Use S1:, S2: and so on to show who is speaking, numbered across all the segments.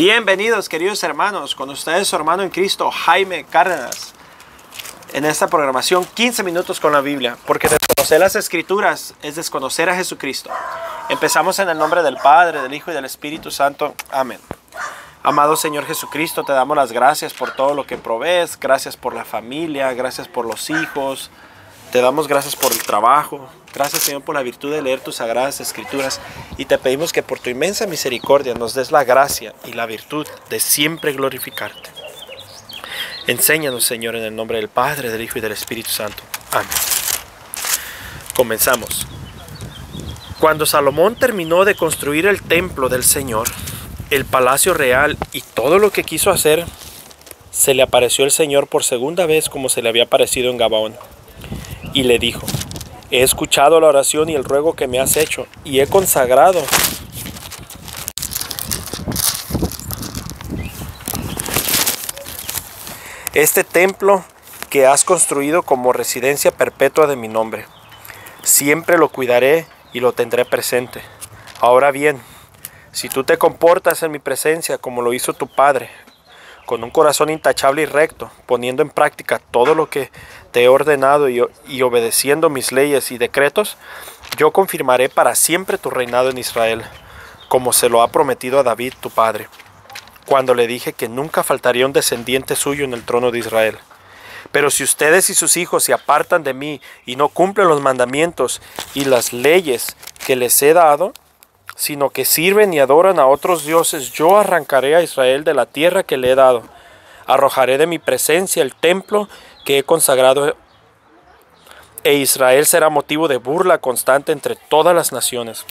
S1: Bienvenidos, queridos hermanos, con ustedes su hermano en Cristo, Jaime Cárdenas, en esta programación 15 minutos con la Biblia, porque desconocer las Escrituras es desconocer a Jesucristo. Empezamos en el nombre del Padre, del Hijo y del Espíritu Santo. Amén. Amado Señor Jesucristo, te damos las gracias por todo lo que provees, gracias por la familia, gracias por los hijos, te damos gracias por el trabajo, gracias Señor por la virtud de leer tus sagradas escrituras y te pedimos que por tu inmensa misericordia nos des la gracia y la virtud de siempre glorificarte. Enséñanos Señor en el nombre del Padre, del Hijo y del Espíritu Santo. Amén. Comenzamos. Cuando Salomón terminó de construir el templo del Señor, el palacio real y todo lo que quiso hacer, se le apareció el Señor por segunda vez como se le había aparecido en Gabaón. Y le dijo: he escuchado la oración y el ruego que me has hecho, y he consagrado este templo que has construido como residencia perpetua de mi nombre. Siempre lo cuidaré y lo tendré presente. Ahora bien, si tú te comportas en mi presencia como lo hizo tu padre, con un corazón intachable y recto, poniendo en práctica todo lo que te he ordenado y obedeciendo mis leyes y decretos, yo confirmaré para siempre tu reinado en Israel, como se lo ha prometido a David tu padre, cuando le dije que nunca faltaría un descendiente suyo en el trono de Israel. Pero si ustedes y sus hijos se apartan de mí y no cumplen los mandamientos y las leyes que les he dado, sino que sirven y adoran a otros dioses, yo arrancaré a Israel de la tierra que le he dado. Arrojaré de mi presencia el templo que he consagrado, e Israel será motivo de burla constante entre todas las naciones.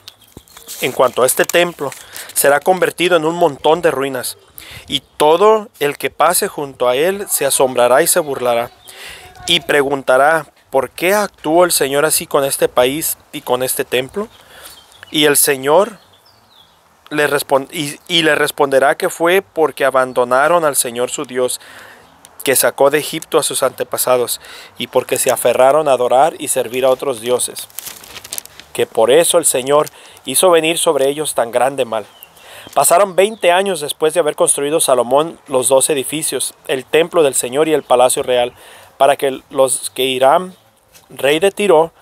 S1: En cuanto a este templo, será convertido en un montón de ruinas, y todo el que pase junto a él se asombrará y se burlará, y preguntará: ¿por qué actuó el Señor así con este país y con este templo? Y el Señor le responderá que fue porque abandonaron al Señor su Dios, que sacó de Egipto a sus antepasados, y porque se aferraron a adorar y servir a otros dioses, que por eso el Señor hizo venir sobre ellos tan grande mal. Pasaron 20 años después de haber construido Salomón los 2 edificios, el templo del Señor y el palacio real, para que los que Hiram, rey de Tiro,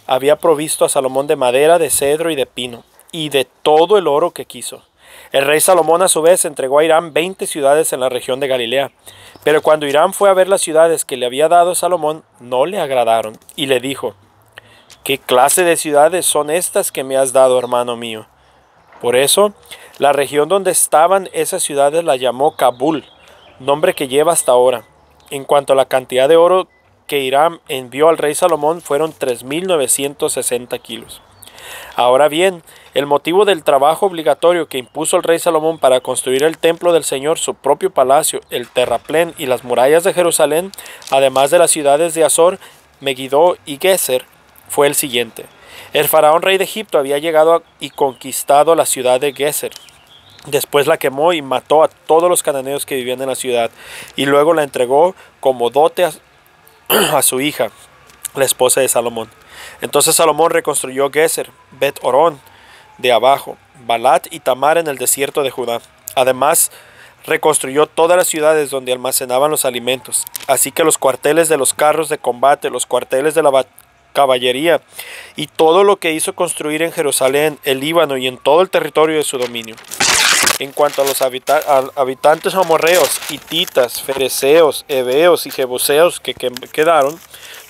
S1: había provisto a Salomón de madera, de cedro y de pino, y de todo el oro que quiso. El rey Salomón a su vez entregó a Hiram 20 ciudades en la región de Galilea. Pero cuando Hiram fue a ver las ciudades que le había dado Salomón, no le agradaron, y le dijo: ¿qué clase de ciudades son estas que me has dado, hermano mío? Por eso, la región donde estaban esas ciudades la llamó Kabul, nombre que lleva hasta ahora. En cuanto a la cantidad de oro que Hiram envió al rey Salomón, fueron 3,960 kilos. Ahora bien, el motivo del trabajo obligatorio que impuso el rey Salomón para construir el templo del Señor, su propio palacio, el terraplén y las murallas de Jerusalén, además de las ciudades de Azor, Megiddo y Geser, fue el siguiente. El faraón rey de Egipto había llegado y conquistado la ciudad de Geser. Después la quemó y mató a todos los cananeos que vivían en la ciudad, y luego la entregó como dote a su hija, la esposa de Salomón. Entonces Salomón reconstruyó Geser, Bet-Orón de abajo, Balat y Tamar en el desierto de Judá. Además, reconstruyó todas las ciudades donde almacenaban los alimentos, así que los cuarteles de los carros de combate, los cuarteles de la caballería y todo lo que hizo construir en Jerusalén, el Líbano y en todo el territorio de su dominio. En cuanto a los habitantes amorreos, hititas, fereceos, heveos y jebuseos que quedaron,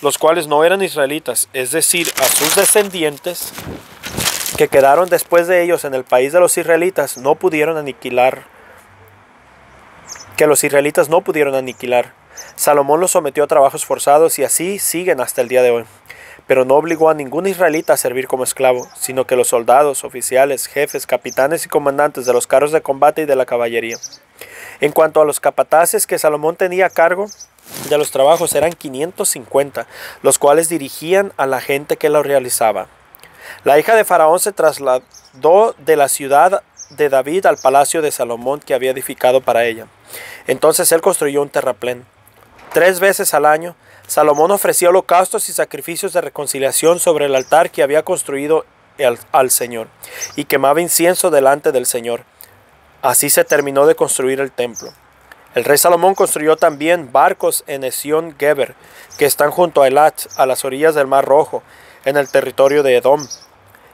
S1: los cuales no eran israelitas, es decir, a sus descendientes que quedaron después de ellos en el país de los israelitas, no pudieron aniquilar. Salomón los sometió a trabajos forzados y así siguen hasta el día de hoy. Pero no obligó a ningún israelita a servir como esclavo, sino que los soldados, oficiales, jefes, capitanes y comandantes de los carros de combate y de la caballería. En cuanto a los capataces que Salomón tenía a cargo de los trabajos, eran 550, los cuales dirigían a la gente que lo realizaba. La hija de Faraón se trasladó de la ciudad de David al palacio de Salomón que había edificado para ella. Entonces él construyó un terraplén. 3 veces al año, Salomón ofrecía holocaustos y sacrificios de reconciliación sobre el altar que había construido al Señor, y quemaba incienso delante del Señor. Así se terminó de construir el templo. El rey Salomón construyó también barcos en Esión Geber, que están junto a Elat, a las orillas del Mar Rojo, en el territorio de Edom.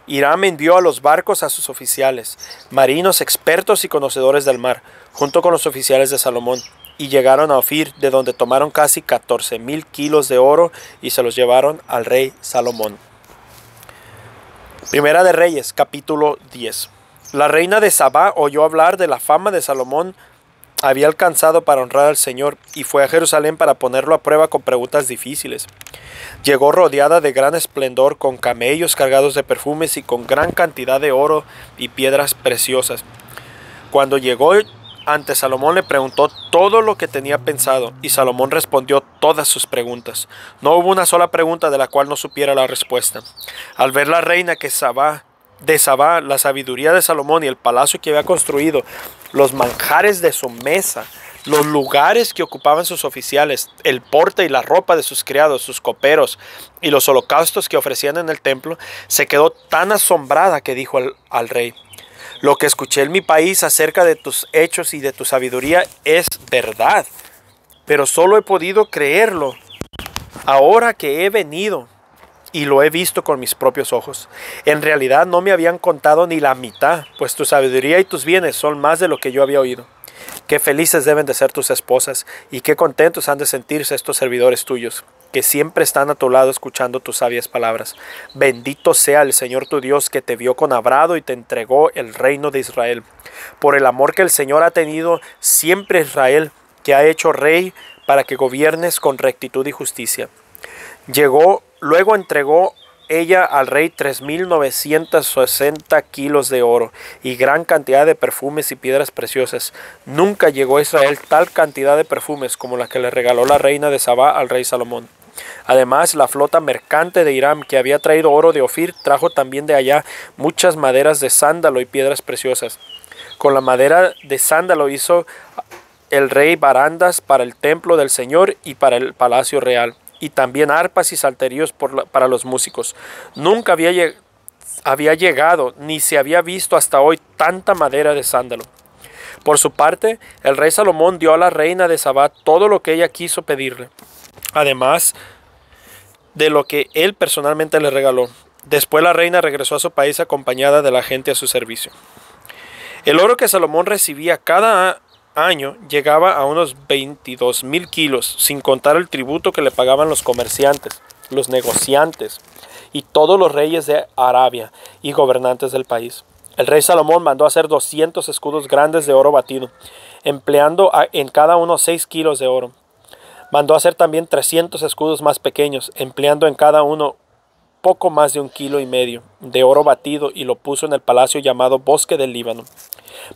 S1: Hiram envió a los barcos a sus oficiales, marinos expertos y conocedores del mar, junto con los oficiales de Salomón, y llegaron a Ofir, de donde tomaron casi 14,000 kilos de oro y se los llevaron al rey Salomón. Primera de Reyes, capítulo 10. La reina de Sabá oyó hablar de la fama de Salomón había alcanzado para honrar al Señor, y fue a Jerusalén para ponerlo a prueba con preguntas difíciles. Llegó rodeada de gran esplendor, con camellos cargados de perfumes y con gran cantidad de oro y piedras preciosas. Cuando llegó ante Salomón, le preguntó todo lo que tenía pensado, y Salomón respondió todas sus preguntas. No hubo una sola pregunta de la cual no supiera la respuesta. Al ver la reina de Sabá, la sabiduría de Salomón y el palacio que había construido, los manjares de su mesa, los lugares que ocupaban sus oficiales, el porte y la ropa de sus criados, sus coperos y los holocaustos que ofrecían en el templo, se quedó tan asombrada que dijo al rey: lo que escuché en mi país acerca de tus hechos y de tu sabiduría es verdad, pero solo he podido creerlo ahora que he venido y lo he visto con mis propios ojos. En realidad no me habían contado ni la mitad, pues tu sabiduría y tus bienes son más de lo que yo había oído. Qué felices deben de ser tus esposas, y qué contentos han de sentirse estos servidores tuyos, que siempre están a tu lado escuchando tus sabias palabras. Bendito sea el Señor tu Dios, que te vio con agrado y te entregó el reino de Israel. Por el amor que el Señor ha tenido siempre a Israel, que ha hecho rey para que gobiernes con rectitud y justicia. Luego entregó ella al rey 3,960 kilos de oro y gran cantidad de perfumes y piedras preciosas. Nunca llegó a Israel tal cantidad de perfumes como la que le regaló la reina de Sabá al rey Salomón. Además, la flota mercante de Hiram, que había traído oro de Ofir, trajo también de allá muchas maderas de sándalo y piedras preciosas. Con la madera de sándalo hizo el rey barandas para el templo del Señor y para el palacio real, y también arpas y salterios para los músicos. Nunca había llegado ni se había visto hasta hoy tanta madera de sándalo. Por su parte, el rey Salomón dio a la reina de Sabá todo lo que ella quiso pedirle, además de lo que él personalmente le regaló. Después la reina regresó a su país acompañada de la gente a su servicio. El oro que Salomón recibía cada año llegaba a unos 22,000 kilos, sin contar el tributo que le pagaban los comerciantes, los negociantes y todos los reyes de Arabia y gobernantes del país. El rey Salomón mandó hacer 200 escudos grandes de oro batido, empleando en cada uno 6 kilos de oro. Mandó hacer también 300 escudos más pequeños, empleando en cada uno poco más de 1,5 kilos de oro batido, y lo puso en el palacio llamado Bosque del Líbano.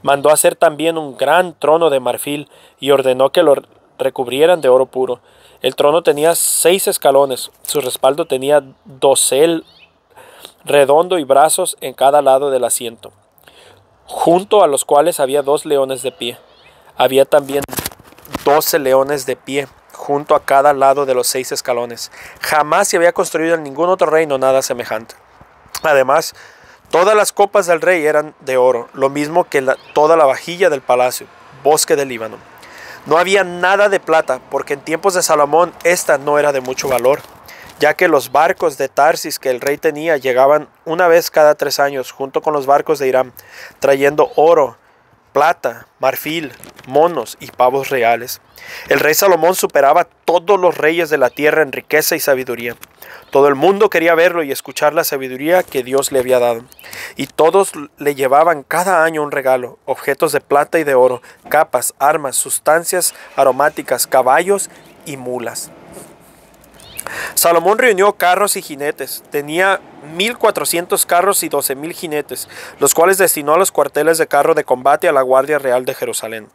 S1: Mandó hacer también un gran trono de marfil y ordenó que lo recubrieran de oro puro. El trono tenía 6 escalones, su respaldo tenía dosel redondo y brazos en cada lado del asiento, junto a los cuales había 2 leones de pie. Había también 12 leones de pie junto a cada lado de los 6 escalones. Jamás se había construido en ningún otro reino nada semejante. Además, todas las copas del rey eran de oro, lo mismo que toda la vajilla del palacio, Bosque del Líbano. No había nada de plata, porque en tiempos de Salomón esta no era de mucho valor, ya que los barcos de Tarsis que el rey tenía llegaban una vez cada 3 años, junto con los barcos de Hiram, trayendo oro, plata, marfil, monos y pavos reales. El rey Salomón superaba a todos los reyes de la tierra en riqueza y sabiduría. Todo el mundo quería verlo y escuchar la sabiduría que Dios le había dado. Y todos le llevaban cada año un regalo, objetos de plata y de oro, capas, armas, sustancias aromáticas, caballos y mulas. Salomón reunió carros y jinetes. Tenía 1,400 carros y 12,000 jinetes, los cuales destinó a los cuarteles de carro de combate a la Guardia Real de Jerusalén.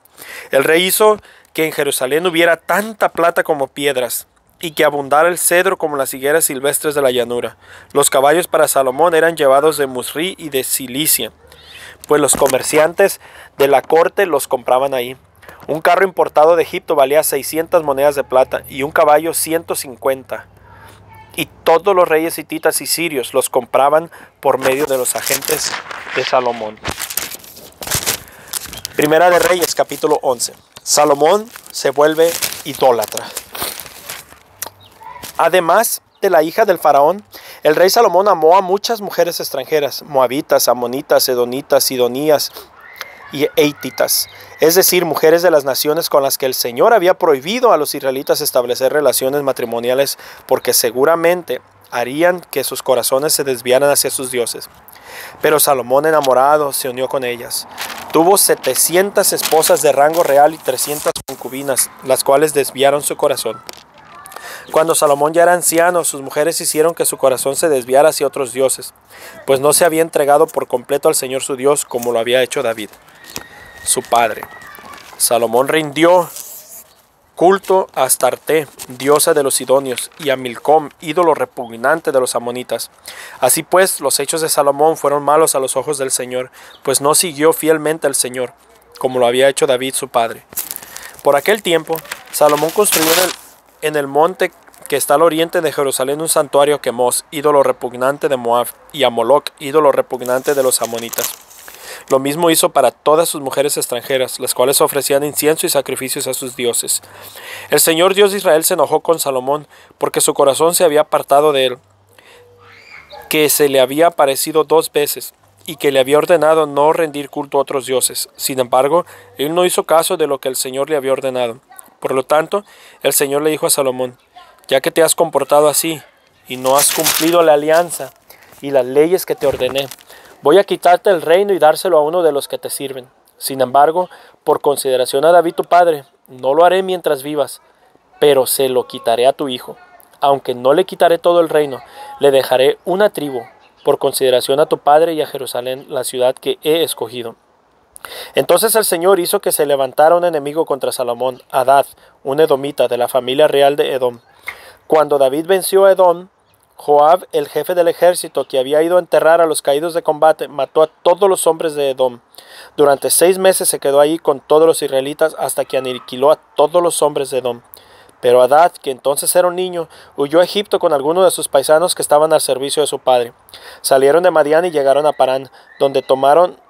S1: El rey hizo que en Jerusalén hubiera tanta plata como piedras, y que abundara el cedro como las higueras silvestres de la llanura. Los caballos para Salomón eran llevados de Musrí y de Cilicia, pues los comerciantes de la corte los compraban ahí. Un carro importado de Egipto valía 600 monedas de plata y un caballo 150. Y todos los reyes hititas y sirios los compraban por medio de los agentes de Salomón. Primera de Reyes, capítulo 11. Salomón se vuelve idólatra. Además de la hija del faraón, el rey Salomón amó a muchas mujeres extranjeras, moabitas, amonitas, edonitas, sidonías y eititas, es decir, mujeres de las naciones con las que el Señor había prohibido a los israelitas establecer relaciones matrimoniales porque seguramente harían que sus corazones se desviaran hacia sus dioses. Pero Salomón, enamorado, se unió con ellas. Tuvo 700 esposas de rango real y 300 concubinas, las cuales desviaron su corazón. Cuando Salomón ya era anciano, sus mujeres hicieron que su corazón se desviara hacia otros dioses, pues no se había entregado por completo al Señor su Dios como lo había hecho David, su padre. Salomón rindió culto a Astarte, diosa de los sidonios, y a Milcom, ídolo repugnante de los amonitas. Así pues, los hechos de Salomón fueron malos a los ojos del Señor, pues no siguió fielmente al Señor, como lo había hecho David su padre. Por aquel tiempo, Salomón construyó en el monte que está al oriente de Jerusalén un santuario a Quemos, ídolo repugnante de Moab, y a Moloc, ídolo repugnante de los amonitas. Lo mismo hizo para todas sus mujeres extranjeras, las cuales ofrecían incienso y sacrificios a sus dioses. El Señor Dios de Israel se enojó con Salomón, porque su corazón se había apartado de él, que se le había aparecido 2 veces, y que le había ordenado no rendir culto a otros dioses. Sin embargo, él no hizo caso de lo que el Señor le había ordenado. Por lo tanto, el Señor le dijo a Salomón: ya que te has comportado así, y no has cumplido la alianza y las leyes que te ordené, voy a quitarte el reino y dárselo a uno de los que te sirven. Sin embargo, por consideración a David tu padre, no lo haré mientras vivas, pero se lo quitaré a tu hijo. Aunque no le quitaré todo el reino, le dejaré una tribu, por consideración a tu padre y a Jerusalén, la ciudad que he escogido. Entonces el Señor hizo que se levantara un enemigo contra Salomón, Hadad, un edomita de la familia real de Edom. Cuando David venció a Edom, Joab, el jefe del ejército que había ido a enterrar a los caídos de combate, mató a todos los hombres de Edom. Durante 6 meses se quedó ahí con todos los israelitas hasta que aniquiló a todos los hombres de Edom. Pero Hadad, que entonces era un niño, huyó a Egipto con algunos de sus paisanos que estaban al servicio de su padre. Salieron de Madián y llegaron a Parán, donde tomaron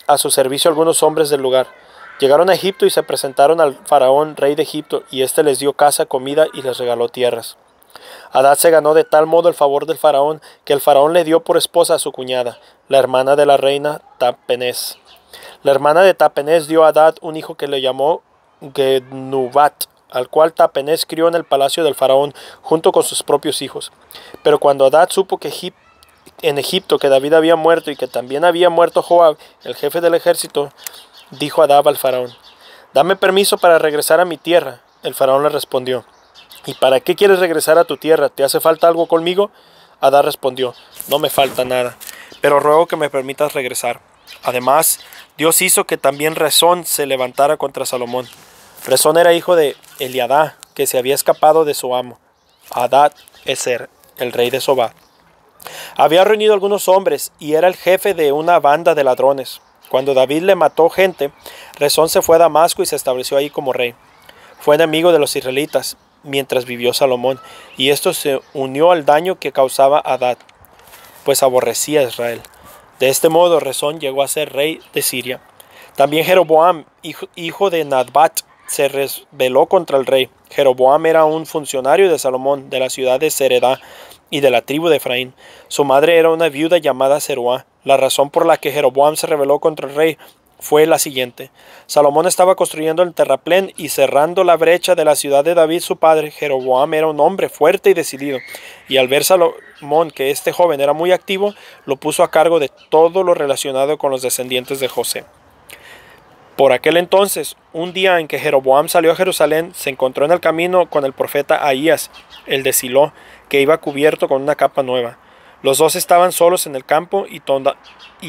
S1: a su servicio algunos hombres del lugar. Llegaron a Egipto y se presentaron al faraón, rey de Egipto, y éste les dio casa, comida y les regaló tierras. Hadad se ganó de tal modo el favor del faraón que el faraón le dio por esposa a su cuñada, la hermana de la reina Tapenés. La hermana de Tapenés dio a Hadad un hijo que le llamó Genubat, al cual Tapenés crió en el palacio del faraón junto con sus propios hijos. Pero cuando Hadad supo que en Egipto que David había muerto y que también había muerto Joab, el jefe del ejército, dijo Hadad al faraón: dame permiso para regresar a mi tierra. El faraón le respondió: ¿y para qué quieres regresar a tu tierra? ¿Te hace falta algo conmigo? Hadad respondió: no me falta nada, pero ruego que me permitas regresar. Además, Dios hizo que también Rezón se levantara contra Salomón. Rezón era hijo de Eliadá, que se había escapado de su amo, Hadad Ezer, el rey de Sobá. Había reunido algunos hombres y era el jefe de una banda de ladrones. Cuando David le mató gente, Rezón se fue a Damasco y se estableció ahí como rey. Fue enemigo de los israelitas mientras vivió Salomón, y esto se unió al daño que causaba Hadad, pues aborrecía a Israel. De este modo Rezón llegó a ser rey de Siria. También Jeroboam, hijo de Nadbat, se rebeló contra el rey. Jeroboam era un funcionario de Salomón, de la ciudad de Seredá y de la tribu de Efraín. Su madre era una viuda llamada Zeruá. La razón por la que Jeroboam se rebeló contra el rey fue la siguiente: Salomón estaba construyendo el terraplén y cerrando la brecha de la ciudad de David su padre. Jeroboam era un hombre fuerte y decidido, y al ver Salomón que este joven era muy activo, lo puso a cargo de todo lo relacionado con los descendientes de José. Por aquel entonces, un día en que Jeroboam salió a Jerusalén, se encontró en el camino con el profeta Ahías, el de Silo, que iba cubierto con una capa nueva. Los dos estaban solos en el campo y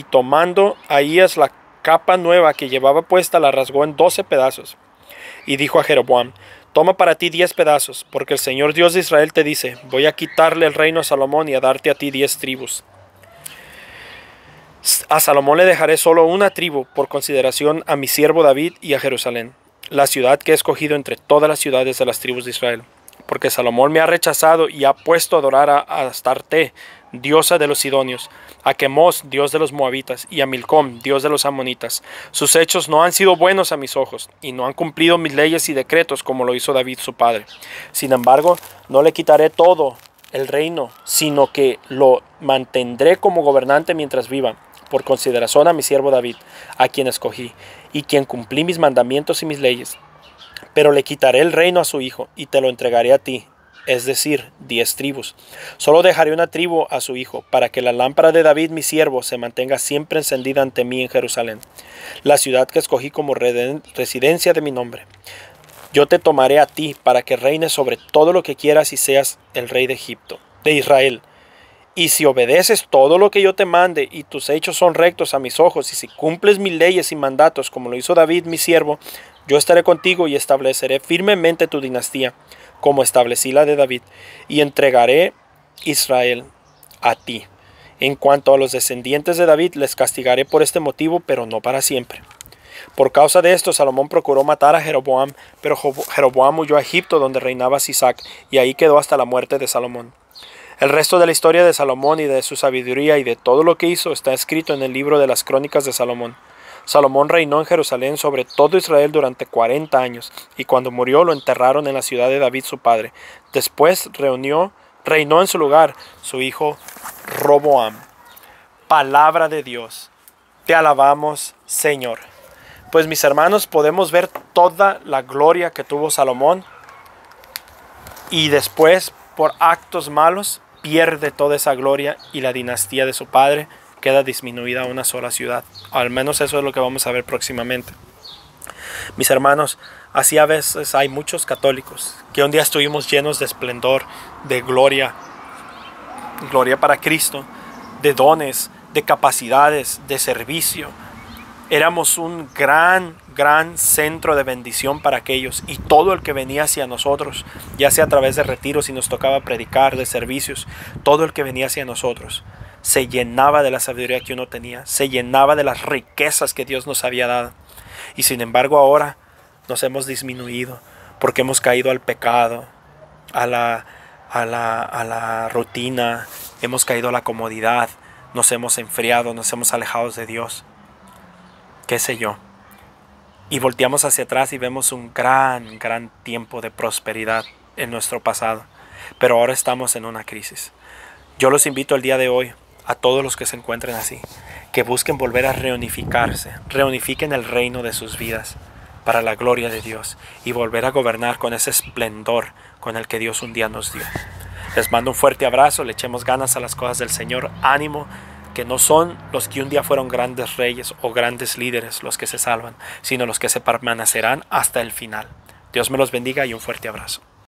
S1: tomando Ahías la capa nueva que llevaba puesta, la rasgó en 12 pedazos. Y dijo a Jeroboam: toma para ti 10 pedazos, porque el Señor Dios de Israel te dice: voy a quitarle el reino a Salomón y a darte a ti 10 tribus. A Salomón le dejaré solo una tribu, por consideración a mi siervo David y a Jerusalén, la ciudad que he escogido entre todas las ciudades de las tribus de Israel. porque Salomón me ha rechazado y ha puesto a adorar a Astarte, diosa de los sidonios, a Quemos, dios de los moabitas, y a Milcom, dios de los amonitas. Sus hechos no han sido buenos a mis ojos, y no han cumplido mis leyes y decretos como lo hizo David su padre. Sin embargo, no le quitaré todo el reino, sino que lo mantendré como gobernante mientras viva, por consideración a mi siervo David, a quien escogí, y quien cumplí mis mandamientos y mis leyes. Pero le quitaré el reino a su hijo, y te lo entregaré a ti, es decir, 10 tribus. Solo dejaré una tribu a su hijo, para que la lámpara de David mi siervo se mantenga siempre encendida ante mí en Jerusalén, la ciudad que escogí como residencia de mi nombre. Yo te tomaré a ti, para que reines sobre todo lo que quieras y seas el rey de Egipto, de Israel. Y si obedeces todo lo que yo te mande, y tus hechos son rectos a mis ojos, y si cumples mis leyes y mandatos, como lo hizo David mi siervo, yo estaré contigo y estableceré firmemente tu dinastía, como establecí la de David, y entregaré Israel a ti. En cuanto a los descendientes de David, les castigaré por este motivo, pero no para siempre. Por causa de esto, Salomón procuró matar a Jeroboam, pero Jeroboam huyó a Egipto, donde reinaba Sisac, y ahí quedó hasta la muerte de Salomón. El resto de la historia de Salomón y de su sabiduría y de todo lo que hizo está escrito en el libro de las Crónicas de Salomón. Salomón reinó en Jerusalén sobre todo Israel durante 40 años, y cuando murió lo enterraron en la ciudad de David su padre. Después reinó en su lugar su hijo Roboam. Palabra de Dios. Te alabamos, Señor. Pues mis hermanos, podemos ver toda la gloria que tuvo Salomón, y después, por actos malos, pierde toda esa gloria y la dinastía de su padre queda disminuida a una sola ciudad. Al menos eso es lo que vamos a ver próximamente. Mis hermanos, así a veces hay muchos católicos que un día estuvimos llenos de esplendor, de gloria para Cristo, de dones, de capacidades, de servicio. Éramos un gran centro de bendición para aquellos, y todo el que venía hacia nosotros, ya sea a través de retiros y nos tocaba predicar, de servicios, todo el que venía hacia nosotros se llenaba de la sabiduría que uno tenía, se llenaba de las riquezas que Dios nos había dado. Y sin embargo ahora nos hemos disminuido porque hemos caído al pecado, a la rutina, hemos caído a la comodidad, nos hemos enfriado, nos hemos alejado de Dios, qué sé yo. Y volteamos hacia atrás y vemos un gran tiempo de prosperidad en nuestro pasado, pero ahora estamos en una crisis. Yo los invito el día de hoy, a todos los que se encuentren así, que busquen volver a reunificarse, reunifiquen el reino de sus vidas para la gloria de Dios y volver a gobernar con ese esplendor con el que Dios un día nos dio. Les mando un fuerte abrazo, le echemos ganas a las cosas del Señor, ánimo, que no son los que un día fueron grandes reyes o grandes líderes los que se salvan, sino los que se permanecerán hasta el final. Dios me los bendiga y un fuerte abrazo.